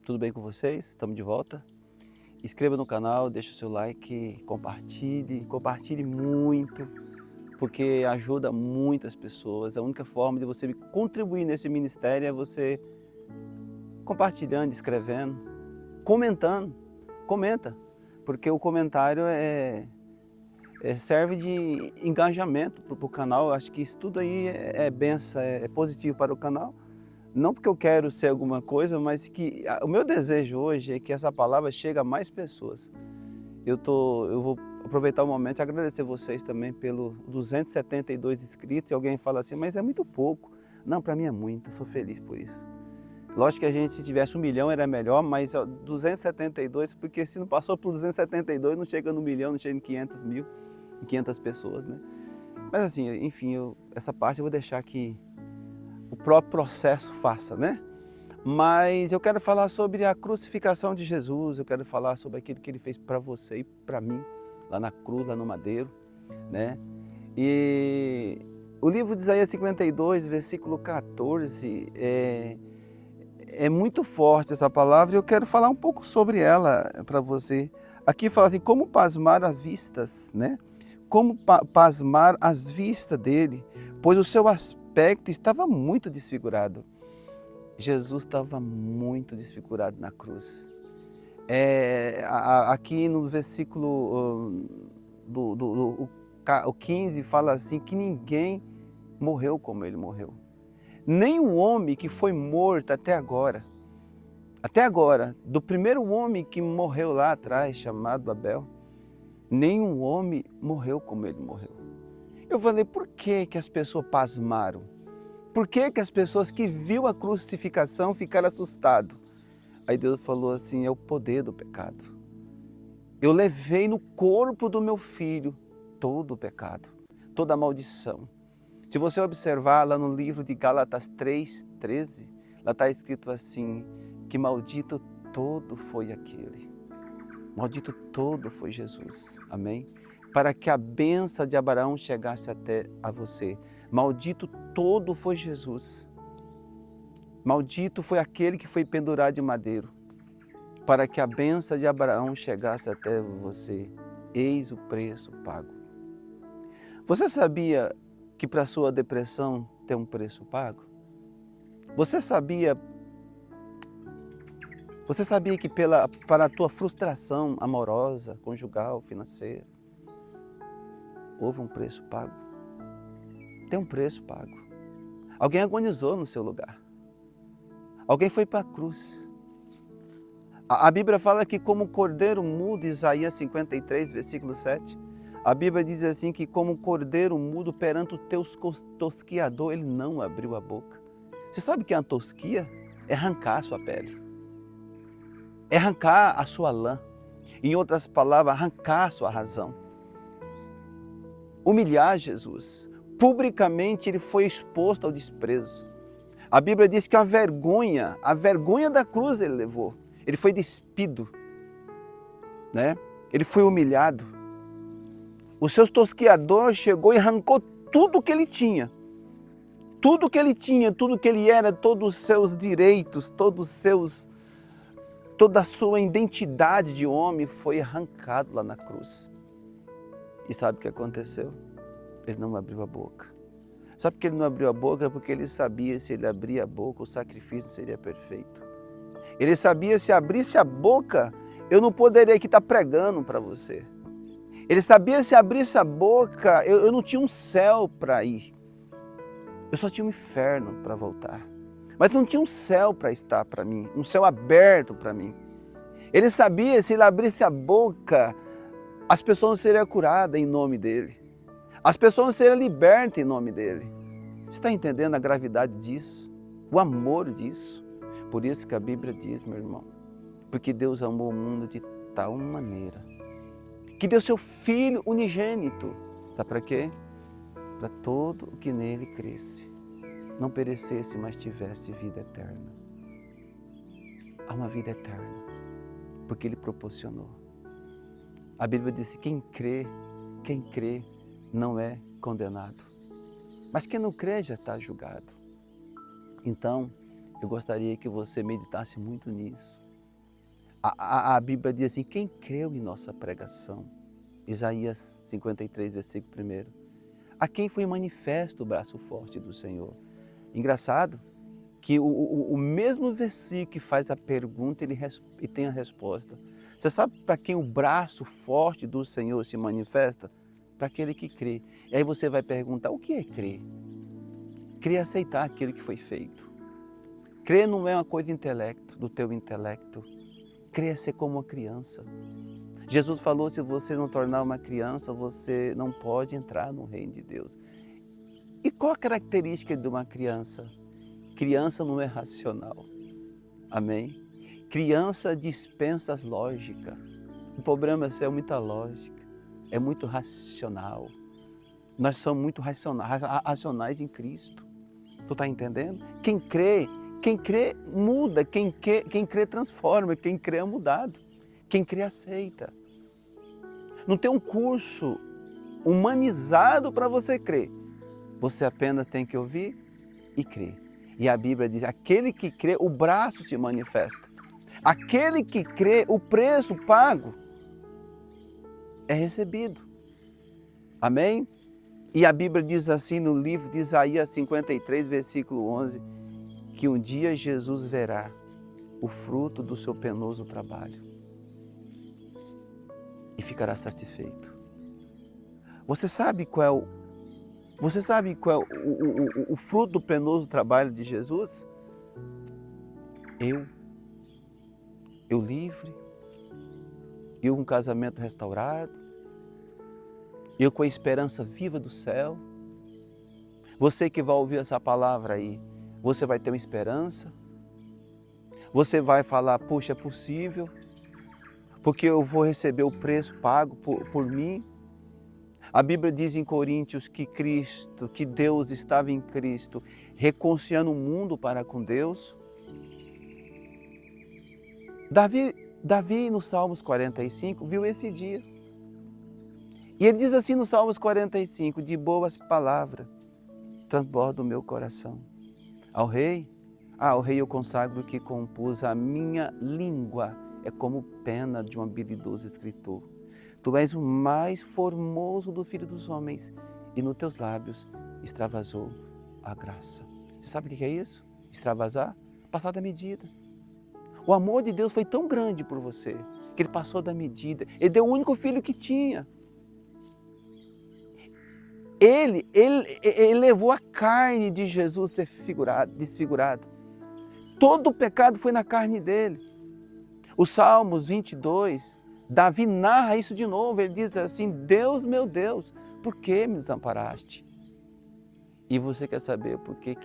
Tudo bem com vocês? Estamos de volta. Inscreva no canal, deixe o seu like, compartilhe muito, porque ajuda muitas pessoas. A única forma de você contribuir nesse ministério é você compartilhando, escrevendo, comentando. Comenta, porque o comentário serve de engajamento para o canal. Eu acho que isso tudo aí é benção, é positivo para o canal. Não porque eu quero ser alguma coisa, mas que o meu desejo hoje é que essa palavra chegue a mais pessoas. Eu vou aproveitar o momento e agradecer vocês também pelos 272 inscritos. E alguém fala assim, mas é muito pouco. Não, para mim é muito, eu sou feliz por isso. Lógico que a gente, se tivesse 1 milhão era melhor, mas 272, porque se não passou por 272, não chega no 1 milhão, não chega em 500 mil, em 500 pessoas, né? Mas assim, enfim, essa parte eu vou deixar que o próprio processo faça, né? Mas eu quero falar sobre a crucificação de Jesus, eu quero falar sobre aquilo que ele fez para você e para mim, lá na cruz, lá no madeiro, né? E o livro de Isaías 52, versículo 14, é muito forte essa palavra e eu quero falar um pouco sobre ela para você. Aqui fala assim, como pasmar as vistas, né? Como pasmar as vistas dele, pois o seu aspecto estava muito desfigurado. Jesus estava muito desfigurado na cruz. Aqui no versículo o 15 fala assim, que ninguém morreu como ele morreu. Nem o homem que foi morto até agora, do primeiro homem que morreu lá atrás, chamado Abel, nenhum homem morreu como ele morreu. Eu falei, por que as pessoas pasmaram? Por que as pessoas que viram a crucificação ficaram assustadas? Aí Deus falou assim, é o poder do pecado. Eu levei no corpo do meu filho todo o pecado, toda a maldição. Se você observar lá no livro de Gálatas 3:13, lá está escrito assim, que maldito todo foi aquele. Maldito todo foi Jesus, amém? Para que a bênção de Abraão chegasse até a você. Maldito todo foi Jesus. Maldito foi aquele que foi pendurado de madeiro, para que a bênção de Abraão chegasse até você. Eis o preço pago. Você sabia que para a sua depressão tem um preço pago? Você sabia que para a tua frustração amorosa, conjugal, financeira, houve um preço pago? Tem um preço pago. Alguém agonizou no seu lugar. Alguém foi para a cruz. A Bíblia fala que como um cordeiro mudo, Isaías 53, versículo 7, a Bíblia diz assim que como um cordeiro mudo perante o teus tosquiador, ele não abriu a boca. Você sabe o que é uma tosquia? É arrancar a sua pele. É arrancar a sua lã. Em outras palavras, arrancar a sua razão. Humilhar Jesus. Publicamente ele foi exposto ao desprezo. A Bíblia diz que a vergonha da cruz ele levou. Ele foi despido, né? Ele foi humilhado. O seu tosquiador chegou e arrancou tudo que ele tinha. Tudo que ele tinha, tudo que ele era, todos os seus direitos, toda a sua identidade de homem foi arrancado lá na cruz. E sabe o que aconteceu? Ele não abriu a boca. Sabe por que ele não abriu a boca? Porque ele sabia se ele abrir a boca, o sacrifício seria perfeito. Ele sabia se abrisse a boca, eu não poderia aqui estar pregando para você. Ele sabia se abrisse a boca, eu não tinha um céu para ir. Eu só tinha um inferno para voltar. Mas não tinha um céu para estar para mim, um céu aberto para mim. Ele sabia se ele abrisse a boca, as pessoas não seriam curadas em nome dele. As pessoas não seriam libertas em nome dele. Você está entendendo a gravidade disso? O amor disso? Por isso que a Bíblia diz, meu irmão, porque Deus amou o mundo de tal maneira, que deu seu Filho unigênito. Sabe para quê? Para todo o que nele cresce, não perecesse, mas tivesse vida eterna. Há uma vida eterna, porque ele proporcionou. A Bíblia diz que quem crê não é condenado. Mas quem não crê já está julgado. Então, eu gostaria que você meditasse muito nisso. A Bíblia diz assim, quem creu em nossa pregação? Isaías 53, versículo 1. A quem foi manifesto o braço forte do Senhor? Engraçado que o mesmo versículo que faz a pergunta, ele tem a resposta. Você sabe para quem o braço forte do Senhor se manifesta? Para aquele que crê. E aí você vai perguntar, o que é crer? Crer é aceitar aquilo que foi feito. Crer não é uma coisa do teu intelecto. Crer é ser como uma criança. Jesus falou, se você não tornar uma criança, você não pode entrar no reino de Deus. E qual a característica de uma criança? Criança não é racional. Amém? Criança dispensa as lógicas. O problema é muita lógica, é muito racional. Nós somos muito racionais em Cristo. Tu está entendendo? Quem crê muda, quem crê transforma, quem crê é mudado. Quem crê aceita. Não tem um curso humanizado para você crer. Você apenas tem que ouvir e crer. E a Bíblia diz, aquele que crê, o braço se manifesta. Aquele que crê, o preço pago é recebido. Amém? E a Bíblia diz assim no livro de Isaías 53, versículo 11, que um dia Jesus verá o fruto do seu penoso trabalho e ficará satisfeito. Você sabe qual é o fruto do penoso trabalho de Jesus? Eu livre, eu com um casamento restaurado, eu com a esperança viva do céu. Você que vai ouvir essa palavra aí, você vai ter uma esperança, você vai falar, puxa, é possível, porque eu vou receber o preço pago por mim. A Bíblia diz em Coríntios que Deus estava em Cristo, reconciliando o mundo para com Deus. Davi no Salmos 45 viu esse dia. E ele diz assim no Salmos 45, de boas palavras transborda o meu coração. Ao rei eu consagro que compus a minha língua, é como pena de um habilidoso escritor. Tu és o mais formoso do filho dos homens, e nos teus lábios extravasou a graça. Você sabe o que é isso? Extravasar? Passar da medida. O amor de Deus foi tão grande por você, que Ele passou da medida. Ele deu o único filho que tinha. Ele levou a carne de Jesus ser desfigurada. Todo o pecado foi na carne dele. O Salmos 22, Davi narra isso de novo. Ele diz assim, Deus, meu Deus, por que me desamparaste? E você quer saber por que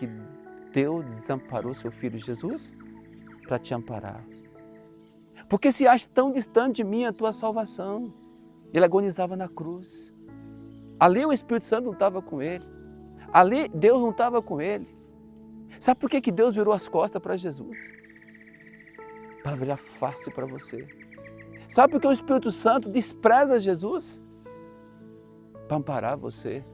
Deus desamparou seu filho Jesus? Para te amparar. Porque se acha tão distante de mim a tua salvação. Ele agonizava na cruz. Ali o Espírito Santo não estava com ele. Ali Deus não estava com ele. Sabe por que Deus virou as costas para Jesus? Para virar face para você. Sabe por que o Espírito Santo despreza Jesus? Para amparar você.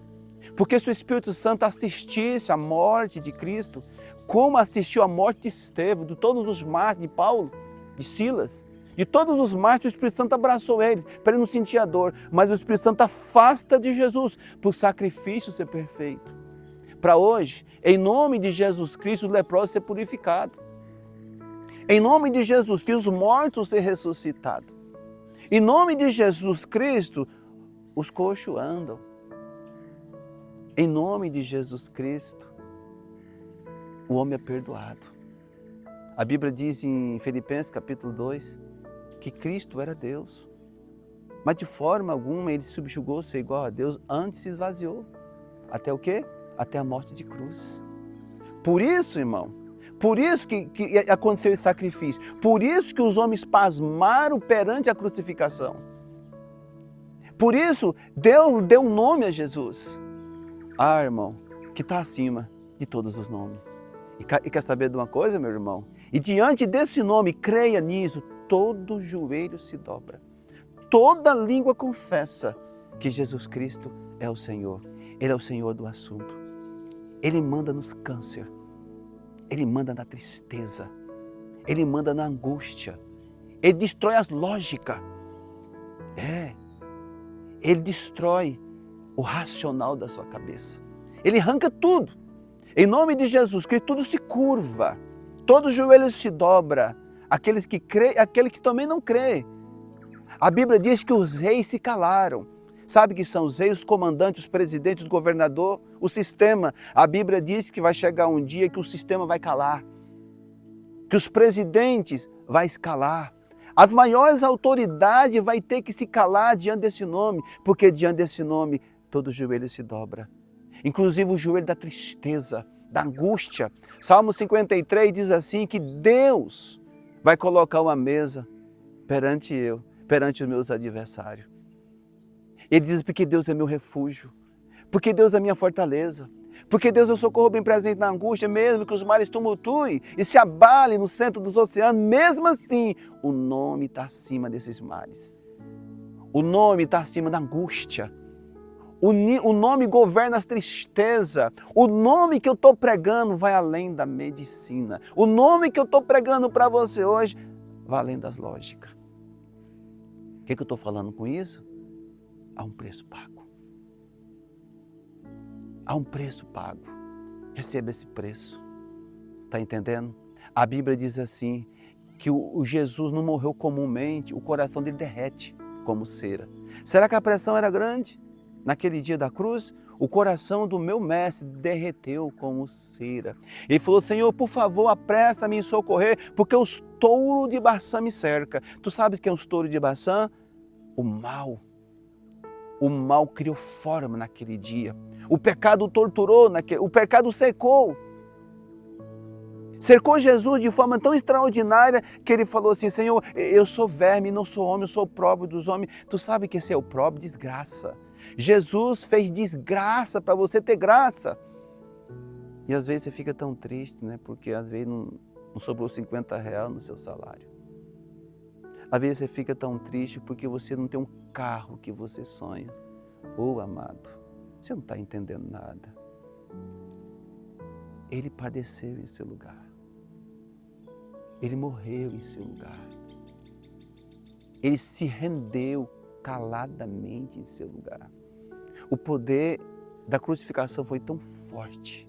Porque se o Espírito Santo assistisse à morte de Cristo, como assistiu à morte de Estevão, de todos os mártires, de Paulo, de Silas, de todos os mártires, o Espírito Santo abraçou eles, para ele não sentir a dor. Mas o Espírito Santo afasta de Jesus, para o sacrifício ser perfeito. Para hoje, em nome de Jesus Cristo, os leprosos ser purificados. Em nome de Jesus Cristo, os mortos ser ressuscitados. Em nome de Jesus Cristo, os coxos andam. Em nome de Jesus Cristo, o homem é perdoado. A Bíblia diz em Filipenses capítulo 2, que Cristo era Deus. Mas de forma alguma ele subjugou ser igual a Deus, antes se esvaziou. Até o quê? Até a morte de cruz. Por isso, irmão, por isso que aconteceu esse sacrifício. Por isso que os homens pasmaram perante a crucificação. Por isso, Deus deu um nome a Jesus. Ah, irmão, que está acima de todos os nomes. E quer saber de uma coisa, meu irmão? E diante desse nome, creia nisso, todo joelho se dobra. Toda língua confessa que Jesus Cristo é o Senhor. Ele é o Senhor do assunto. Ele manda nos câncer. Ele manda na tristeza. Ele manda na angústia. Ele destrói as lógicas. Ele destrói o racional da sua cabeça. Ele arranca tudo. Em nome de Jesus, que tudo se curva. Todos os joelhos se dobra. Aqueles que creem, aqueles que também não creem. A Bíblia diz que os reis se calaram. Sabe que são os reis, os comandantes, os presidentes, os governadores, o sistema. A Bíblia diz que vai chegar um dia que o sistema vai calar. Que os presidentes vão escalar. As maiores autoridades vai ter que se calar diante desse nome, porque diante desse nome todo joelho se dobra. Inclusive o joelho da tristeza, da angústia. Salmo 53 diz assim que Deus vai colocar uma mesa perante os meus adversários. Ele diz porque Deus é meu refúgio, porque Deus é minha fortaleza, porque Deus é o socorro bem presente na angústia, mesmo que os mares tumultuem e se abalem no centro dos oceanos, mesmo assim, o nome está acima desses mares. O nome está acima da angústia. O nome governa as tristezas. O nome que eu estou pregando vai além da medicina. O nome que eu estou pregando para você hoje vai além das lógicas. O que eu estou falando com isso? Há um preço pago. Há um preço pago. Receba esse preço. Está entendendo? A Bíblia diz assim, que o Jesus não morreu comumente, o coração dele derrete como cera. Será que a pressão era grande? Naquele dia da cruz, o coração do meu mestre derreteu como cera. Ele falou, Senhor, por favor, apressa-me em socorrer, porque os touros de Baçã me cercam. Tu sabes quem é os touros de Baçã? O mal. O mal criou forma naquele dia. O pecado torturou, o pecado secou. Cercou Jesus de forma tão extraordinária que ele falou assim, Senhor, eu sou verme, não sou homem, eu sou o próprio dos homens. Tu sabe que esse é o próprio? Desgraça. Jesus fez desgraça para você ter graça. E às vezes você fica tão triste, né? Porque às vezes não sobrou R$50 no seu salário. Às vezes você fica tão triste porque você não tem um carro que você sonha. Ô, amado, você não está entendendo nada. Ele padeceu em seu lugar. Ele morreu em seu lugar. Ele se rendeu caladamente em seu lugar. O poder da crucificação foi tão forte.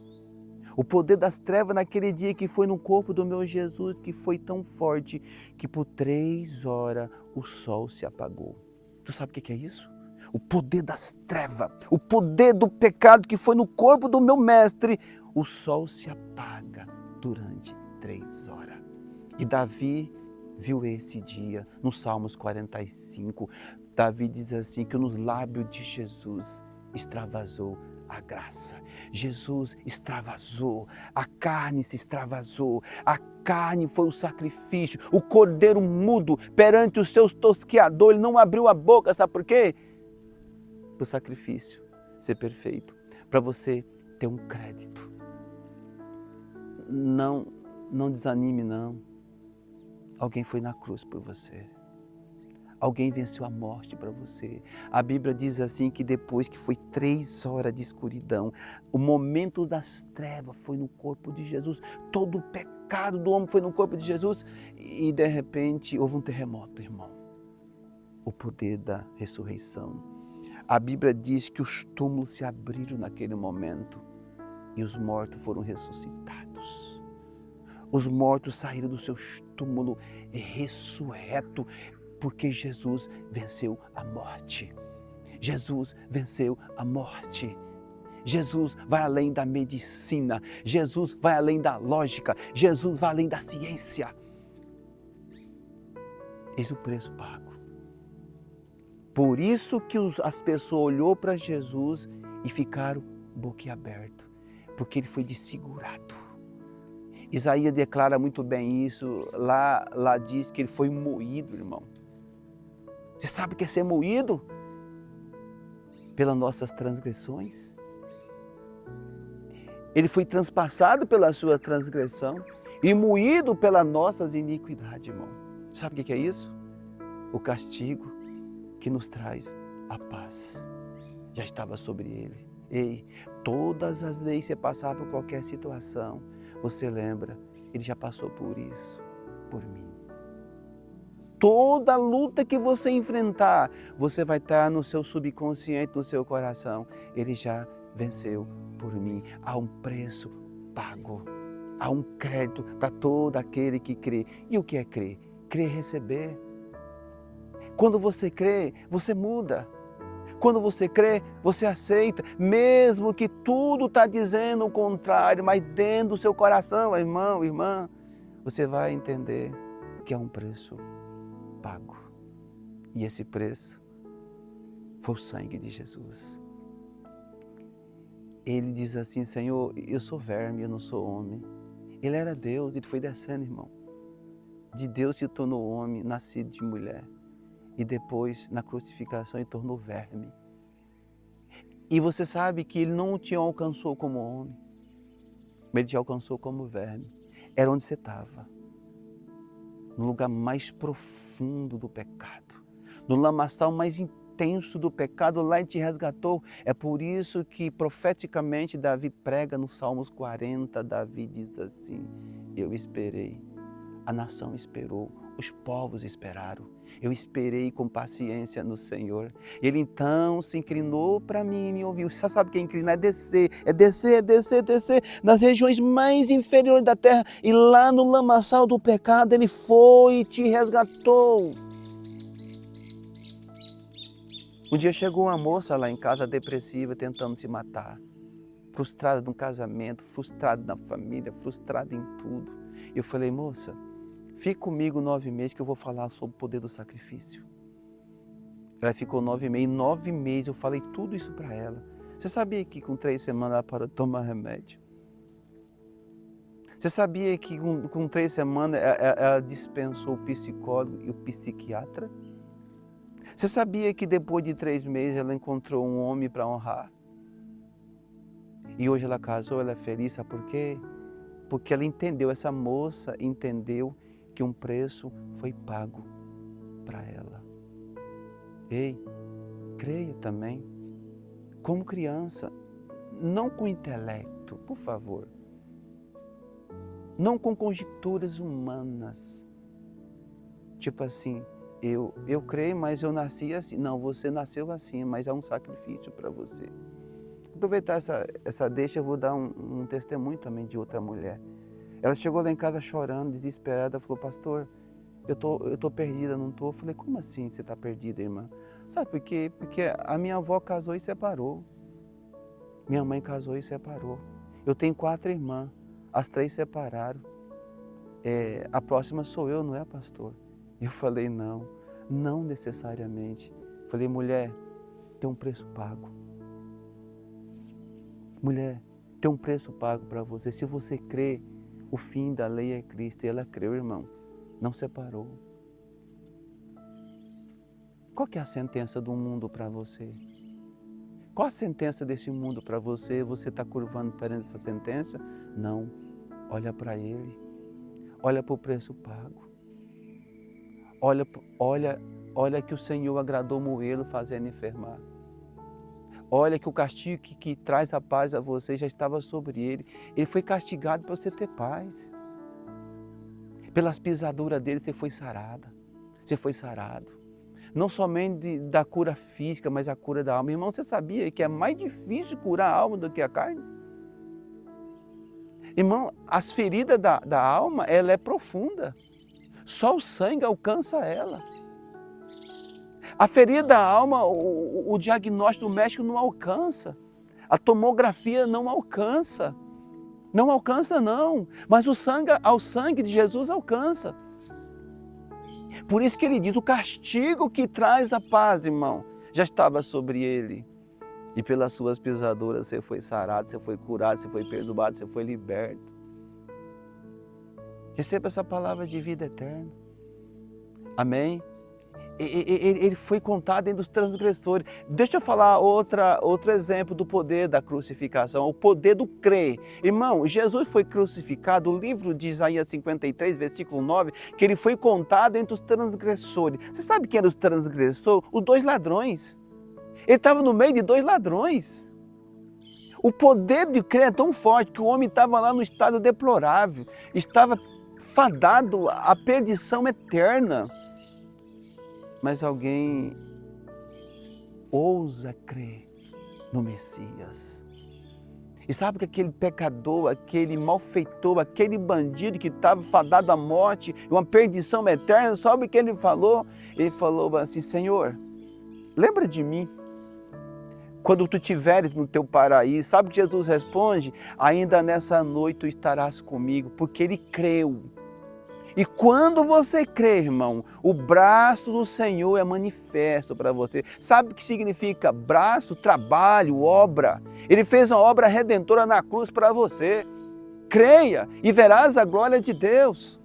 O poder das trevas naquele dia que foi no corpo do meu Jesus, que foi tão forte, que por 3 horas o sol se apagou. Tu sabe o que é isso? O poder das trevas, o poder do pecado que foi no corpo do meu mestre, o sol se apaga durante 3 horas. E Davi viu esse dia no Salmos 45. Davi diz assim, que nos lábios de Jesus extravasou a graça. Jesus extravasou, a carne se extravasou, a carne foi o sacrifício, o cordeiro mudo perante os seus tosqueadores, ele não abriu a boca, sabe por quê? Para o sacrifício ser perfeito, para você ter um crédito. Não desanime não, alguém foi na cruz por você. Alguém venceu a morte para você. A Bíblia diz assim que depois que foi 3 horas de escuridão, o momento das trevas foi no corpo de Jesus. Todo o pecado do homem foi no corpo de Jesus. E de repente houve um terremoto, irmão. O poder da ressurreição. A Bíblia diz que os túmulos se abriram naquele momento e os mortos foram ressuscitados. Os mortos saíram dos seus túmulos ressurretos. Porque Jesus venceu a morte. Jesus venceu a morte. Jesus vai além da medicina. Jesus vai além da lógica. Jesus vai além da ciência. Eis o preço pago. Por isso que as pessoas olhou para Jesus e ficaram boquiabertos. Porque ele foi desfigurado. Isaías declara muito bem isso. Lá diz que ele foi moído, irmão. Você sabe o que é ser moído? Pelas nossas transgressões. Ele foi transpassado pela sua transgressão e moído pelas nossas iniquidades, irmão. Sabe o que é isso? O castigo que nos traz a paz. Já estava sobre ele. Ei, todas as vezes que você passar por qualquer situação, você lembra, ele já passou por isso, por mim. toda luta que você enfrentar, você vai estar no seu subconsciente, no seu coração. Ele já venceu por mim. Há um preço pago. Há um crédito para todo aquele que crê. E o que é crer? Crer é receber. Quando você crê, você muda. Quando você crê, você aceita, mesmo que tudo está dizendo o contrário, mas dentro do seu coração, irmão, irmã, você vai entender que é um preço pago. E esse preço foi o sangue de Jesus. Ele diz assim, Senhor, eu sou verme, eu não sou homem. Ele era Deus, ele foi descendo, irmão. De Deus se tornou homem, nascido de mulher. E depois, na crucificação, ele tornou verme. E você sabe que ele não te alcançou como homem, mas ele te alcançou como verme. Era onde você estava, no lugar mais profundo do pecado, no lamaçal mais intenso do pecado, lá ele te resgatou. É por isso que profeticamente Davi prega no Salmos 40, Davi diz assim, eu esperei, a nação esperou, os povos esperaram. Eu esperei com paciência no Senhor. Ele então se inclinou para mim e me ouviu. Você sabe que é inclinar? É descer, é descer, é descer, é descer nas regiões mais inferiores da terra. E lá no lamaçal do pecado, Ele foi e te resgatou. Um dia chegou uma moça lá em casa depressiva, tentando se matar. Frustrada no casamento, frustrada na família, frustrada em tudo. Eu falei, moça, fique comigo 9 meses que eu vou falar sobre o poder do sacrifício. Ela ficou 9 meses. Em 9 meses eu falei tudo isso para ela. Você sabia que com 3 semanas ela parou de tomar remédio? Você sabia que com 3 semanas ela dispensou o psicólogo e o psiquiatra? Você sabia que depois de 3 meses ela encontrou um homem para honrar? E hoje ela casou, ela é feliz, sabe por quê? Porque ela entendeu, essa moça entendeu que um preço foi pago para ela. Ei, creia também, como criança, não com intelecto, por favor, não com conjecturas humanas, tipo assim, eu creio, mas eu nasci assim. Não, você nasceu assim, mas há um sacrifício para você. Vou aproveitar essa deixa, eu vou dar um testemunho também de outra mulher. Ela chegou lá em casa chorando, desesperada, falou, pastor, eu tô perdida, não tô. Eu falei, como assim você está perdida, irmã? Sabe por quê? Porque a minha avó casou e separou. Minha mãe casou e separou. Eu tenho 4 irmãs, as 3 separaram. A próxima sou eu, não é, pastor? Eu falei, não necessariamente. Falei, mulher, tem um preço pago. Mulher, tem um preço pago para você. Se você crê, o fim da lei é Cristo. E ela creu, irmão. Não separou. Qual que é a sentença do mundo para você? Qual a sentença desse mundo para você? Você está curvando perante essa sentença? Não. Olha para Ele. Olha para o preço pago. Olha que o Senhor agradou moê-lo fazendo enfermar. Olha que o castigo que traz a paz a você já estava sobre ele. Ele foi castigado para você ter paz. Pelas pisaduras dele você foi sarada. Você foi sarado. Não somente da cura física, mas a cura da alma. Irmão, você sabia que é mais difícil curar a alma do que a carne? Irmão, as feridas da alma, ela é profunda. Só o sangue alcança ela. A ferida da alma, o diagnóstico do médico não alcança. A tomografia não alcança. Não alcança não. Mas o sangue de Jesus alcança. Por isso que ele diz, o castigo que traz a paz, irmão, já estava sobre ele. E pelas suas pisaduras você foi sarado, você foi curado, você foi perdoado, você foi liberto. Receba essa palavra de vida eterna. Amém? Ele foi contado entre os transgressores. Deixa eu falar outro exemplo do poder da crucificação, o poder do crer. Irmão, Jesus foi crucificado, o livro de Isaías 53, versículo 9, que ele foi contado entre os transgressores. Você sabe quem eram os transgressores? Os 2 ladrões. Ele estava no meio de 2 ladrões. O poder de crer é tão forte que o homem estava lá no estado deplorável, estava fadado à perdição eterna. mas alguém ousa crer no Messias. E sabe que aquele pecador, aquele malfeitor, aquele bandido que estava fadado à morte, uma perdição eterna, sabe o que ele falou? Ele falou assim: Senhor, lembra de mim quando tu estiveres no teu paraíso. Sabe o que Jesus responde? Ainda nessa noite tu estarás comigo, porque ele creu. E quando você crê, irmão, o braço do Senhor é manifesto para você. Sabe o que significa braço, trabalho, obra? Ele fez uma obra redentora na cruz para você. Creia e verás a glória de Deus.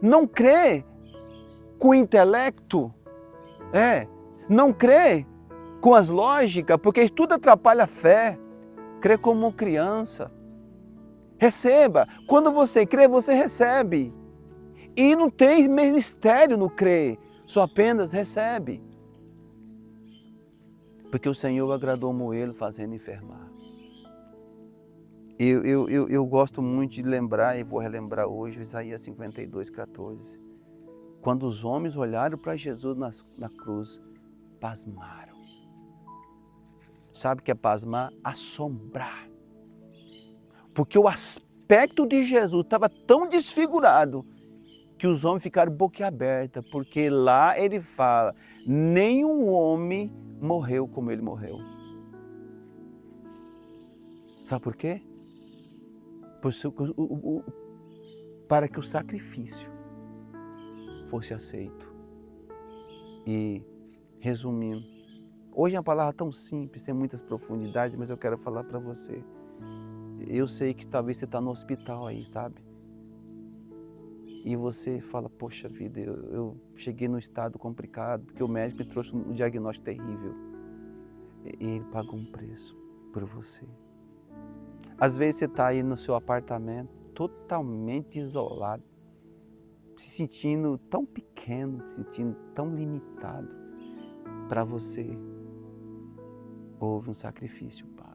Não crê com o intelecto, não crê com as lógicas, porque isso tudo atrapalha a fé. Crê como criança. Receba. Quando você crê, você recebe. E não tem mistério no crer, só apenas recebe. Porque o Senhor agradou o moelo fazendo enfermar. Eu gosto muito de lembrar, e vou relembrar hoje, Isaías 52:14. Quando os homens olharam para Jesus na cruz, pasmaram. Sabe o que é pasmar? Assombrar. Porque o aspecto de Jesus estava tão desfigurado que os homens ficaram boquiaberta, porque lá ele fala, nenhum homem morreu como ele morreu. Sabe por quê? Para que o sacrifício fosse aceito. E, resumindo, hoje é uma palavra tão simples, sem muitas profundidades, mas eu quero falar para você. Eu sei que talvez você está no hospital aí, sabe? E você fala, poxa vida, eu cheguei num estado complicado, porque o médico me trouxe um diagnóstico terrível. E ele pagou um preço por você. Às vezes você está aí no seu apartamento, totalmente isolado, se sentindo tão pequeno, se sentindo tão limitado. Para você, houve um sacrifício pago.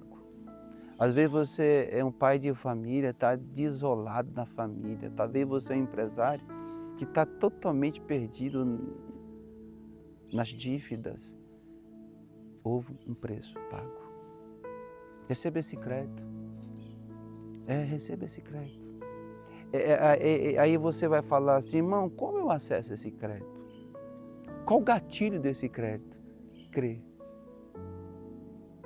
Às vezes você é um pai de família, está desolado na família. Talvez você é um empresário que está totalmente perdido nas dívidas. Houve um preço pago. Receba esse crédito. Receba esse crédito. Aí você vai falar assim, irmão, como eu acesso esse crédito? Qual o gatilho desse crédito? Crer.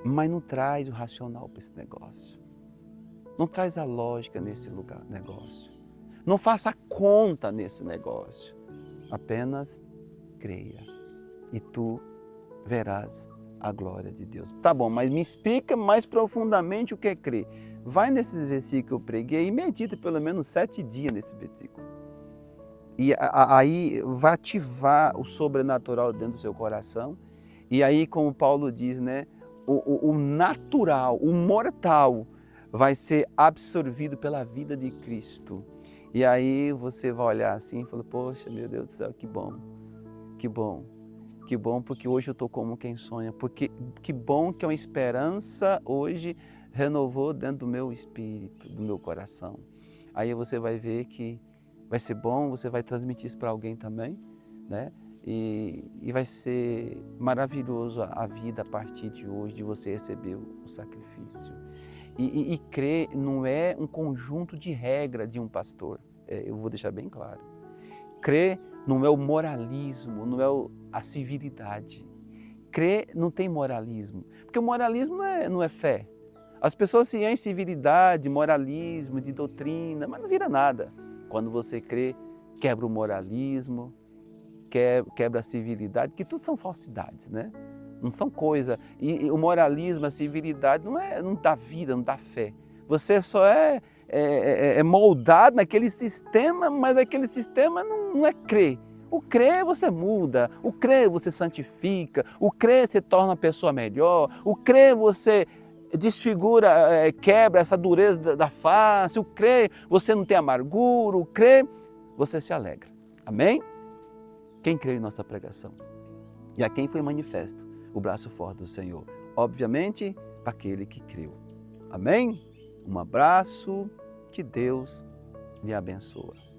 Mas não traz o racional para esse negócio. Não traz a lógica nesse negócio. Não faça conta nesse negócio. Apenas creia. E tu verás a glória de Deus. Tá bom, mas me explica mais profundamente o que é crer. Vai nesses versículos que eu preguei e medita pelo menos 7 dias nesse versículo. E aí vai ativar o sobrenatural dentro do seu coração. E aí, como Paulo diz, né? O natural, o mortal, vai ser absorvido pela vida de Cristo. E aí você vai olhar assim e falar, poxa, meu Deus do céu, que bom, que bom, que bom, porque hoje eu estou como quem sonha, porque que bom que uma esperança hoje renovou dentro do meu espírito, do meu coração. Aí você vai ver que vai ser bom, você vai transmitir isso para alguém também, né? E vai ser maravilhoso a vida a partir de hoje, de você receber o sacrifício. E crer não é um conjunto de regras de um pastor, eu vou deixar bem claro. Crer não é o moralismo, não é a civilidade. Crer não tem moralismo, porque o moralismo não é fé. As pessoas se enchem de civilidade, moralismo, de doutrina, mas não vira nada. Quando você crê, quebra o moralismo, quebra a civilidade, que tudo são falsidades, né? Não são coisas. E o moralismo, a civilidade não dá vida, não dá fé. Você só é moldado naquele sistema, mas aquele sistema não é crer. O crer você muda, o crer você santifica, o crer você torna uma pessoa melhor, o crer você desfigura, quebra essa dureza da face, o crer você não tem amargura, o crer você se alegra. Amém? Quem crê em nossa pregação? E a quem foi manifesto o braço forte do Senhor? Obviamente, para aquele que creu. Amém? Um abraço, que Deus lhe abençoe.